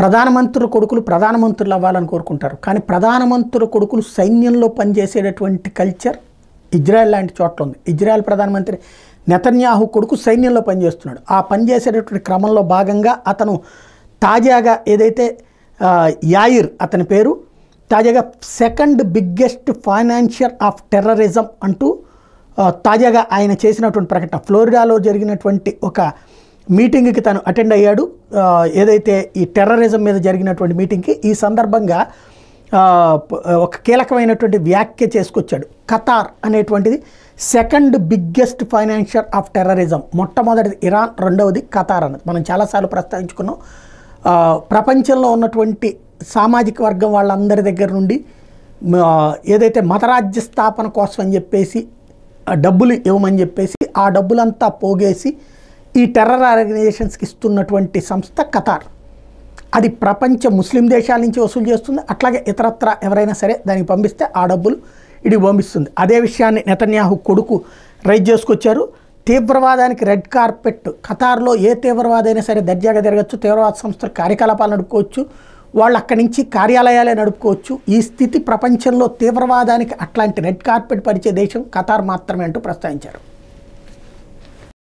ప్రధానమంత్రుల కొడుకులు ప్రధానమంత్రులు అవ్వాలని కోరుకుంటారు. కానీ ప్రధానమంత్రుల కొడుకులు సైన్యంలో పనిచేసేటటువంటి కల్చర్ ఇజ్రాయెల్ లాంటి చోట్ల ఉంది. ఇజ్రాయెల్ ప్రధానమంత్రి నెతన్యాహు కొడుకు సైన్యంలో పనిచేస్తున్నాడు. ఆ పనిచేసేటటువంటి క్రమంలో భాగంగా అతను తాజాగా ఏదైతే యాయిర్ అతని పేరు తాజాగా second biggest financier of terrorism అంటూ తాజాగా ఆయన చేసినటువంటి ప్రకటన. ఫ్లోరిడాలో జరిగినటువంటి ఒక మీటింగ్కి తను అటెండ్ అయ్యాడు, ఏదైతే ఈ టెర్రరిజం మీద జరిగినటువంటి మీటింగ్కి. ఈ సందర్భంగా ఒక కీలకమైనటువంటి వ్యాఖ్య చేసుకొచ్చాడు. ఖతార్ అనేటువంటిది second biggest financier of terrorism. మొట్టమొదటిది ఇరాన్, రెండవది ఖతార్ అన్నది మనం చాలాసార్లు ప్రస్తావించుకున్నాం. ప్రపంచంలో ఉన్నటువంటి సామాజిక వర్గం వాళ్ళందరి దగ్గర నుండి ఏదైతే మతరాజ్య స్థాపన కోసం అని చెప్పేసి డబ్బులు ఇవ్వమని చెప్పేసి ఆ డబ్బులంతా పోగేసి ఈ టెర్రర్ ఆర్గనైజేషన్స్కి ఇస్తున్నటువంటి సంస్థ ఖతార్. అది ప్రపంచ ముస్లిం దేశాల నుంచి వసూలు చేస్తుంది. అట్లాగే ఇతరత్ర ఎవరైనా సరే దానికి పంపిస్తే ఆ డబ్బులు ఇడికి పంపిస్తుంది. అదే విషయాన్ని నెతన్యాహు కొడుకు రైజ్ చేసుకొచ్చారు. తీవ్రవాదానికి రెడ్ కార్పెట్. ఖతార్లో ఏ తీవ్రవాదైనా సరే దర్జాగా తిరగచ్చు, తీవ్రవాద సంస్థల కార్యకలాపాలు నడుపుకోవచ్చు, వాళ్ళు అక్కడి నుంచి కార్యాలయాలే నడుపుకోవచ్చు. ఈ స్థితి ప్రపంచంలో తీవ్రవాదానికి అట్లాంటి రెడ్ కార్పెట్ పరిచే దేశం ఖతార్ మాత్రమే అంటూ ప్రస్తావించారు.